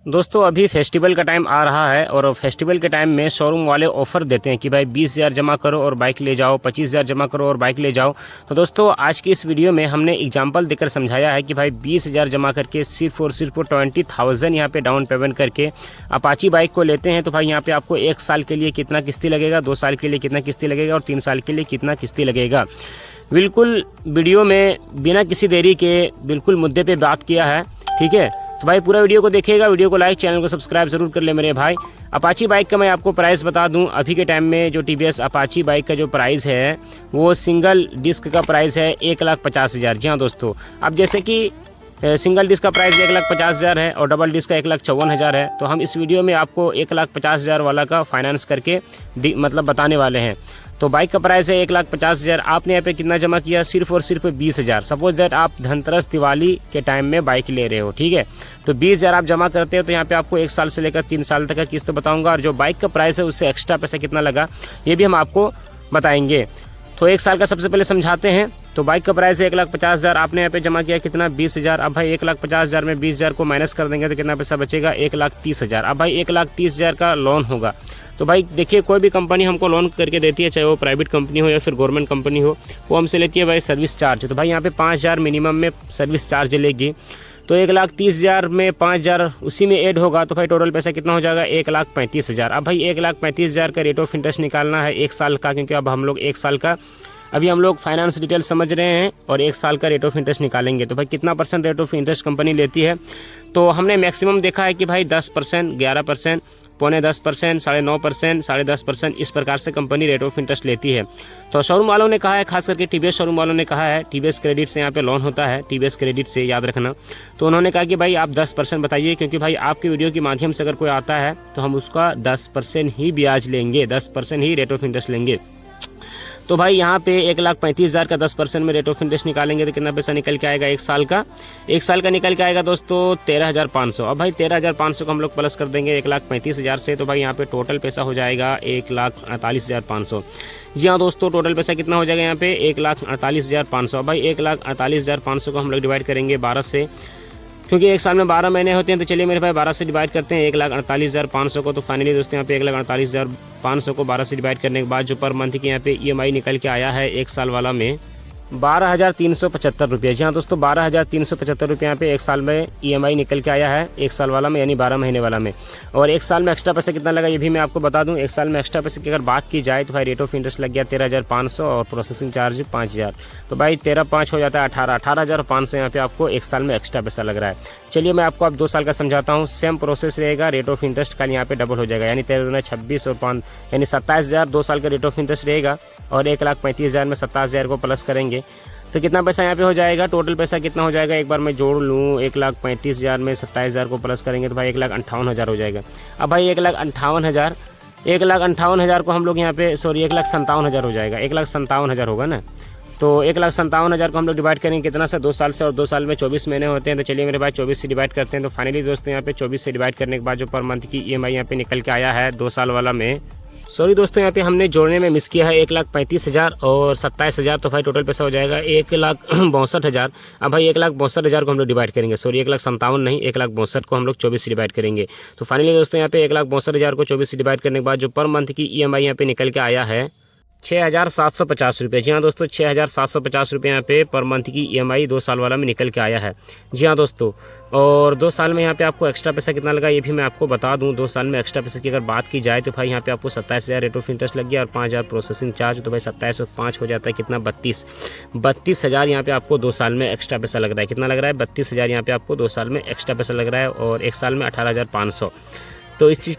दोस्तों अभी फेस्टिवल का टाइम आ रहा है और फेस्टिवल के टाइम में शोरूम वाले ऑफर देते हैं कि भाई 20,000 जमा करो और बाइक ले जाओ, 25,000 जमा करो और बाइक ले जाओ। तो दोस्तों आज की इस वीडियो में हमने एग्जांपल देकर समझाया है कि भाई 20,000 जमा करके सिर्फ और सिर्फ 20,000 यहाँ पे डाउन पेमेंट करके अपाची बाइक को लेते हैं तो भाई यहाँ पे आपको 1 साल के लिए कितना किस्ती लगेगा, 2 साल के लिए कितना किस्ती लगेगा और 3 साल के लिए कितना किस्ती लगेगा। बिल्कुल वीडियो में बिना किसी देरी के बिल्कुल मुद्दे पे बात किया है, ठीक है। तो भाई पूरा वीडियो को देखिएगा, वीडियो को लाइक, चैनल को सब्सक्राइब जरूर कर ले मेरे भाई। अपाची बाइक का मैं आपको प्राइस बता दूं, अभी के टाइम में जो टीवीएस अपाची बाइक का जो प्राइस है वो सिंगल डिस्क का प्राइस है 1,50,000। जी हाँ दोस्तों, अब जैसे कि सिंगल डिस्क का प्राइस 1,50,000 है और डबल डिस्क का 1,54,000 है, तो हम इस वीडियो में आपको 1,50,000 वाला का फाइनेंस करके मतलब बताने वाले हैं। तो बाइक का प्राइस है 1,50,000। आपने यहाँ पे कितना जमा किया, सिर्फ और सिर्फ 20,000। सपोज दैट आप धनतेरस दिवाली के टाइम में बाइक ले रहे हो, ठीक है, तो 20,000 आप जमा करते हो तो यहाँ पे आपको 1 साल से लेकर 3 साल तक का किस्त बताऊंगा और जो बाइक का प्राइस है उससे एक्स्ट्रा पैसा कितना लगा ये भी हम आपको बताएंगे। तो 1 साल का सबसे पहले समझाते हैं। तो बाइक का प्राइस है 1,50,000, आपने यहाँ पे जमा किया कितना, 20,000। अब भाई 1,50,000 में 20,000 को माइनस कर देंगे तो कितना पैसा बचेगा, 1,30,000। अब भाई 1,30,000 का लोन होगा। तो भाई देखिए, कोई भी कंपनी हमको लोन करके देती है, चाहे वो प्राइवेट कंपनी हो या फिर गवर्नमेंट कंपनी हो, वो हमसे लेती है भाई सर्विस चार्ज। तो भाई यहाँ पे 5,000 मिनिमम में सर्विस चार्ज लेगी। तो 1,30,000 में 5,000 उसी में ऐड होगा तो भाई टोटल पैसा कितना हो जाएगा, 1,35,000। अब भाई 1,35,000 का रेट ऑफ इंटरेस्ट निकालना है 1 साल का, क्योंकि अब हम लोग 1 साल का अभी हम लोग फाइनेंस डिटेल समझ रहे हैं और 1 साल का रेट ऑफ इंटरेस्ट निकालेंगे। तो भाई कितना percent rate of interest company लेती है, तो हमने मैक्सिमम देखा है कि भाई 10%, 11%, 9.5%, 9.5%, 10.5%, इस प्रकार से कंपनी रेट ऑफ इंटरेस्ट लेती है। तो शोरूम वालों ने कहा है, खास करके टीवीएस शोरूम वालों ने कहा है, टीवीएस क्रेडिट से यहाँ पे लोन होता है, टीवीएस क्रेडिट से याद रखना। तो उन्होंने कहा कि भाई आप 10% बताइए, क्योंकि भाई आपकी वीडियो के माध्यम से अगर कोई आता है तो हम उसका 10% ही ब्याज लेंगे, 10% ही रेट ऑफ इंटरेस्ट लेंगे। तो भाई यहाँ पे 1,35,000 का 10% में रेट ऑफ इंटरेस्ट निकालेंगे तो कितना पैसा निकल के आएगा 1 साल का, 1 साल का निकल के आएगा दोस्तों 13,500। अब भाई 13,500 को हम लोग प्लस कर देंगे 1,35,000 से, तो भाई यहाँ पे टोटल पैसा हो जाएगा 1,48,500। जी हाँ दोस्तों, टोटल पैसा कितना हो जाएगा यहाँ पे 1,48,500। अब भाई 1,48,500 को हम लोग डिवाइड करेंगे 12 से, क्योंकि 1 साल में 12 महीने होते हैं। तो चलिए मेरे भाई 12 से डिवाइड करते हैं 1,48,500 को। तो फाइनली दोस्तों यहाँ पे 1,48,500 को 12 से डिवाइड करने के बाद जो पर मंथ की यहाँ पे EMI निकल के आया है 1 साल वाला में 12,375 रुपये। जी हाँ दोस्तों, 12,375 रुपये यहाँ पे 1 साल में EMI निकल के आया है 1 साल वाला में, यानी 12 महीने वाला में। और 1 साल में एक्स्ट्रा पैसा कितना लगा ये भी मैं आपको बता दूं। 1 साल में एक्स्ट्रा पैसे की अगर बात की जाए तो भाई रेट ऑफ इंटरेस्ट लग गया 13,500 और प्रोसेसिंग चार्ज 5,000। तो भाई 13,500 हो जाता है 18,500 यहाँ पे आपको 1 साल में एक्स्ट्रा पैसा लग रहा है। चलिए मैं आपको अब 2 साल का समझाता हूँ। सेम प्रोसेस रहेगा, रेट ऑफ इंटरेस्ट का यहाँ पे डबल हो जाएगा, यानी 13,26 और 5 यानी 27,000 2 साल का रेट ऑफ इंटरेस्ट रहेगा और 1,35,000 में 27,000 को प्लस करेंगे तो कितना पैसा यहाँ पे हो जाएगा, टोटल पैसा कितना हो जाएगा, एक बार मैं जोड़ लूँ। 1,35,000 में 27,000 को प्लस करेंगे तो भाई 1,58,000 हो जाएगा। अब भाई 1,58,000 को हम लोग यहाँ पे 1,57,000 हो जाएगा, 1,57,000 होगा ना। तो 1,57,000 को हम लोग डिवाइड करेंगे कितना से, 2 साल से, और 2 साल में 24 महीने होते हैं। तो चलिए मेरे भाई 24 से डिवाइड करते हैं। तो फाइनली दोस्तों यहाँ पे 24 से डिवाइड करने के बाद जो पर मंथ की EMI यहाँ पे निकल के आया है 2 साल वाला में, सॉरी दोस्तों यहाँ पे हमने जोड़ने में मिस किया है 1,35,000 और 27,000। तो भाई टोटल पैसा हो जाएगा 1,62,000। अब भाई 1,62,000 को हम लोग डिवाइड करेंगे, सॉरी 1,57,000 नहीं, 1,62,000 को हम लोग 24 से डिवाइड करेंगे। तो फाइनली दोस्तों यहाँ पे 1,62,000 को 24 से डिवाइड करने के बाद जो पर मंथ की EMI यहाँ पे निकल के आया है 6,750 रुपये। जी हाँ दोस्तों, 6,750 रुपये यहाँ पे पर मंथ की EMI 2 साल वाला में निकल के आया है। जी हाँ दोस्तों, और 2 साल में यहाँ पे आपको एक्स्ट्रा पैसा कितना लगा ये भी मैं आपको बता दूं। 2 साल में एक्स्ट्रा पैसे की अगर बात की जाए तो भाई यहाँ पे आपको 27,000 रेट ऑफ इंटरेस्ट लग गया और 5,000 प्रोसेसिंग चार्ज। तो भाई 27 और 5 हो जाता है कितना, 32,000 यहाँ पे आपको 2 साल में एक्स्ट्रा पैसा लग रहा है। कितना लग रहा है, 32,000 यहाँ पे आपको 2 साल में एक्स्ट्रा पैसा लग रहा है और 1 साल में 18,500। तो इस चीज़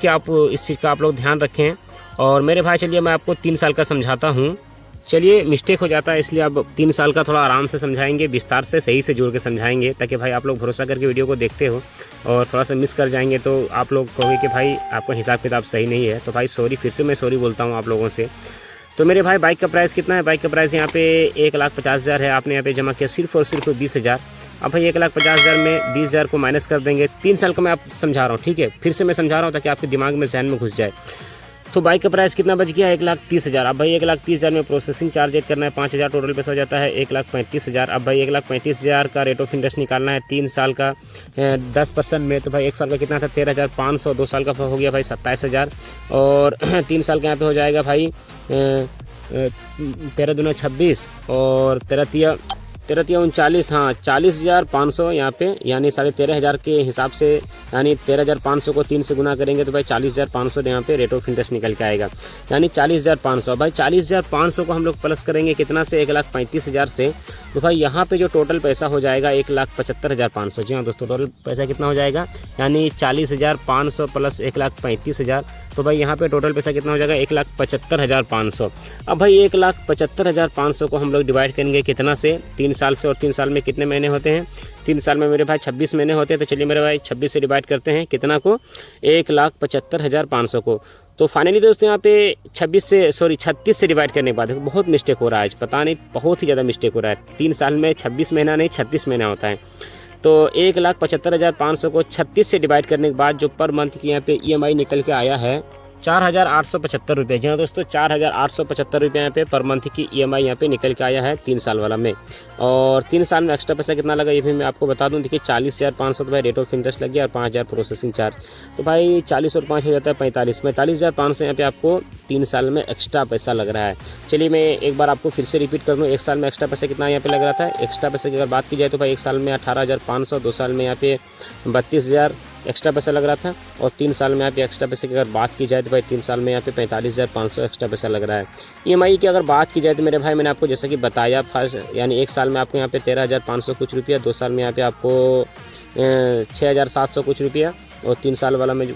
का आप लोग ध्यान रखें। और मेरे भाई चलिए मैं आपको 3 साल का समझाता हूँ। चलिए मिस्टेक हो जाता है इसलिए अब 3 साल का थोड़ा आराम से समझाएंगे, विस्तार से सही से जोड़ के समझाएंगे, ताकि भाई आप लोग भरोसा करके वीडियो को देखते हो और थोड़ा सा मिस कर जाएंगे तो आप लोग कहोगे कि भाई आपका हिसाब किताब सही नहीं है। तो भाई सॉरी, फिर से मैं सॉरी बोलता हूँ आप लोगों से। तो मेरे भाई बाइक का प्राइस कितना है, बाइक का प्राइस यहाँ पे 1,50,000 है। आपने यहाँ पे जमा किया सिर्फ और सिर्फ 20,000। अब भाई 1,50,000 में 20,000 को माइनस कर देंगे। 3 साल का मैं आप समझा रहा हूँ, ठीक है, फिर से मैं समझा रहा हूँ ताकि आपके दिमाग में, जहन में घुस जाए। तो बाइक का प्राइस कितना बच गया, 1,30,000। अब भाई 1,30,000 में प्रोसेसिंग चार्ज ऐड करना है, 5,000 टोटल पैसा हो जाता है 1,35,000। अब भाई 1,35,000 का रेट ऑफ इंटरेस्ट निकालना है 3 साल का 10% में, तो भाई 1 साल का कितना था 13,500, 2 साल का हो गया भाई 27,000, और 3 साल का यहाँ पे हो जाएगा भाई 13 दूना 26 और 13 तिया 39, हाँ 40,500 यहाँ पे, यानी 13,500 के हिसाब से, यानी 13,500 को 3 से गुना करेंगे तो भाई 40,500 यहाँ पे रेट ऑफ इंटरेस्ट निकल के आएगा, यानी 40,500। भाई 40,500 को हम लोग प्लस करेंगे कितना से, 1,35,000 से, तो भाई यहाँ पे जो टोटल पैसा हो जाएगा 1,75,500। जी हाँ दोस्तों, टोटल पैसा कितना हो जाएगा, यानी 40,500 प्लस 1,35,000, तो भाई यहाँ पे टोटल पैसा कितना हो जाएगा 1,75,500। अब भाई 1,75,500 को हम लोग डिवाइड करेंगे कितना से, 3 साल से, और 3 साल में कितने महीने होते हैं, 3 साल में मेरे भाई 26 महीने होते हैं, तो चलिए मेरे भाई 26 से डिवाइड करते हैं कितना को, 1,75,500 को। तो फाइनली दोस्तों यहाँ पे 36 से डिवाइड करने के बाद बहुत मिस्टेक हो रहा है आज, पता नहीं बहुत ही ज़्यादा मिस्टेक हो रहा है। 3 साल में 26 महीना नहीं 36 महीना होता है। तो 1,75,500 को 36 से डिवाइड करने के बाद जो पर मंथ की यहाँ पे EMI निकल के आया है 4,875 रुपये। जी हाँ दोस्तों, 4,875 रुपये यहाँ पे पर मंथ की EMI यहाँ पे निकल के आया है 3 साल वाला में। और 3 साल में एक्स्ट्रा पैसा कितना लगा ये भी मैं आपको बता दूं। देखिए 40,500 तो भाई रेट ऑफ इंटरेस्ट लग गया और 5,000 प्रोसेसिंग चार्ज, तो भाई 40 और 5 हो जाता है 45,500 यहाँ पे आपको 3 साल में एक्स्ट्रा पैसा लग रहा है। चलिए मैं एक बार आपको फिर से रिपीट कर दूँ, 1 साल में एक्स्ट्रा पैसा कितना यहाँ पे लग रहा था। एक्स्ट्रा पैसे की अगर बात की जाए तो भाई 1 साल में 18,500, 2 साल में यहाँ पे 32,000 एक्स्ट्रा पैसा लग रहा था, और 3 साल में यहाँ पे एक्स्ट्रा पैसे की अगर बात की जाए तो भाई 3 साल में यहाँ पे 45,500 एक्स्ट्रा पैसा लग रहा है। EMI की अगर बात की जाए तो मेरे भाई मैंने आपको जैसा कि बताया फर्स्ट, यानी 1 साल में आपको यहाँ पे 13,500 कुछ रुपया, 2 साल में यहाँ पे आपको 6,700 कुछ रुपया, और 3 साल वाला में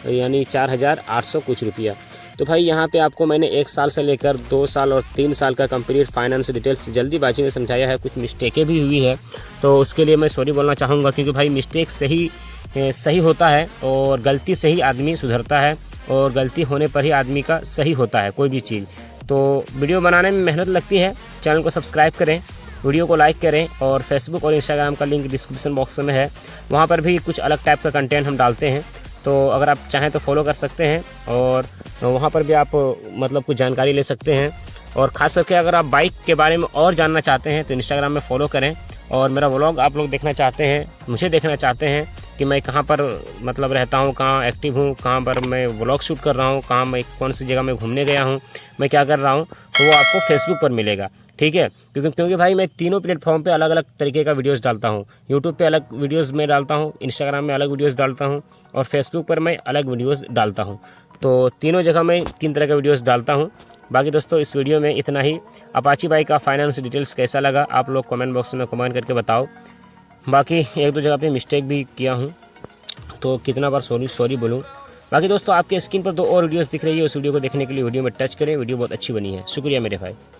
यानी 4,800 कुछ रुपया। तो भाई यहाँ पे आपको मैंने 1 साल से लेकर 2 साल और 3 साल का कंप्लीट फाइनेंस डिटेल्स जल्दीबाजी में समझाया है। कुछ मिस्टेकें भी हुई है तो उसके लिए मैं सॉरी बोलना चाहूँगा, क्योंकि भाई मिस्टेक सही होता है, और गलती से ही आदमी सुधरता है, और गलती होने पर ही आदमी का सही होता है कोई भी चीज़। तो वीडियो बनाने में मेहनत लगती है, चैनल को सब्सक्राइब करें, वीडियो को लाइक करें, और फेसबुक और इंस्टाग्राम का लिंक डिस्क्रिप्शन बॉक्स में है, वहाँ पर भी कुछ अलग टाइप का कंटेंट हम डालते हैं, तो अगर आप चाहें तो फॉलो कर सकते हैं, और वहाँ पर भी आप मतलब कुछ जानकारी ले सकते हैं। और ख़ास करके अगर आप बाइक के बारे में और जानना चाहते हैं तो इंस्टाग्राम में फॉलो करें, और मेरा व्लॉग आप लोग देखना चाहते हैं, मुझे देखना चाहते हैं कि मैं कहाँ पर मतलब रहता हूँ, कहाँ एक्टिव हूँ, कहाँ पर मैं व्लॉग शूट कर रहा हूँ, कहाँ मैं कौन सी जगह में घूमने गया हूँ, मैं क्या कर रहा हूँ, तो वो आपको फेसबुक पर मिलेगा, ठीक है। क्योंकि भाई मैं तीनों प्लेटफॉर्म पे अलग अलग तरीके का वीडियोस डालता हूँ। यूट्यूब पे अलग वीडियोस में डालता हूँ, इंस्टाग्राम में अलग वीडियोस डालता हूँ, और फेसबुक पर मैं अलग वीडियोस डालता हूँ। तो तीनों जगह मैं 3 तरह के वीडियोस डालता हूँ। बाकी दोस्तों इस वीडियो में इतना ही। अपाची बाइक का फाइनेंस डिटेल्स कैसा लगा आप लोग कमेंट बॉक्स में कमेंट करके बताओ। बाकी 1-2 जगह पे मिस्टेक भी किया हूँ, तो कितना बार सॉरी बोलूँ। बाकी दोस्तों आपके स्क्रीन पर 2 और वीडियोस दिख रही है, उस वीडियो को देखने के लिए वीडियो में टच करें, वीडियो बहुत अच्छी बनी है। शुक्रिया मेरे भाई।